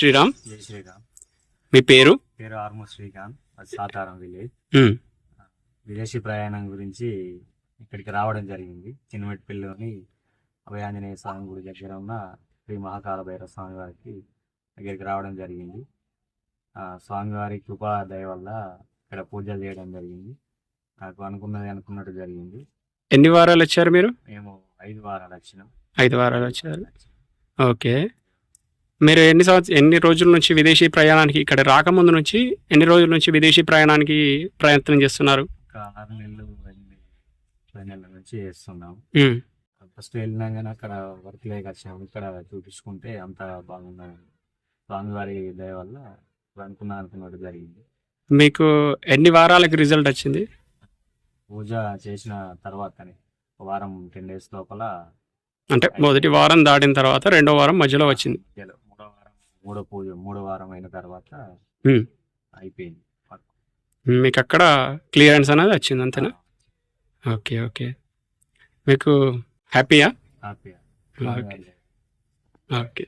శ్రీరామ్. జై శ్రీరామ్. మీ పేరు? పేరు ఆర్మూర్ శ్రీకాంత్. అది సాతారం విలేజ్. ఉమ్, విదేశీ ప్రయాణం గురించి ఇక్కడికి రావడం జరిగింది. చిన్నమెట్పల్లిలోని అభయాంజనేయ స్వామి గుడి దగ్గర ఉన్న శ్రీ మహాకాల భైరవ స్వామి వారికి దగ్గరికి రావడం జరిగింది. స్వామివారి కృపా దయ వల్ల ఇక్కడ పూజలు చేయడం జరిగింది. నాకు అనుకున్నట్టు జరిగింది. ఎన్ని వారాలు వచ్చారు మీరు? మేము 5 వారాలు వచ్చినాం. 5 వారాలు వచ్చారు. ఓకే. మీరు ఎన్ని రోజుల నుంచి విదేశీ ప్రయాణానికి, ఇక్కడ రాకముందు నుంచి ఎన్ని రోజుల నుంచి విదేశీ ప్రయాణానికి ప్రయత్నం చేస్తున్నారు? ఒక 6 నెలలు 10 నెలల నుంచి చేస్తున్నాం. ఉమ్, ఫస్ట్ వెళ్ళినాగానే అక్కడ వర్క్ లేక వచ్చాము. ఇక్కడ చూపించుకుంటే అంత బాగున్నది. స్వామివారి దయ వల్ల అనుకున్నట్టు జరిగింది. మీకు ఎన్ని వారాలకి రిజల్ట్ వచ్చింది? పూజ చేసిన తర్వాతనే ఒక వారం 10 days లోపల, అంటే మొదటి వారం దాటిన తర్వాత రెండో వారం మధ్యలో వచ్చింది. మూడో వారం అయిన తర్వాత ఉమ్, అయిపోయింది. మీకు అక్కడ క్లియరెన్స్ అనేది వచ్చింది అంతేనా? Okay okay. మీకు హ్యాపీయా? హ్యాపీగా. Okay okay.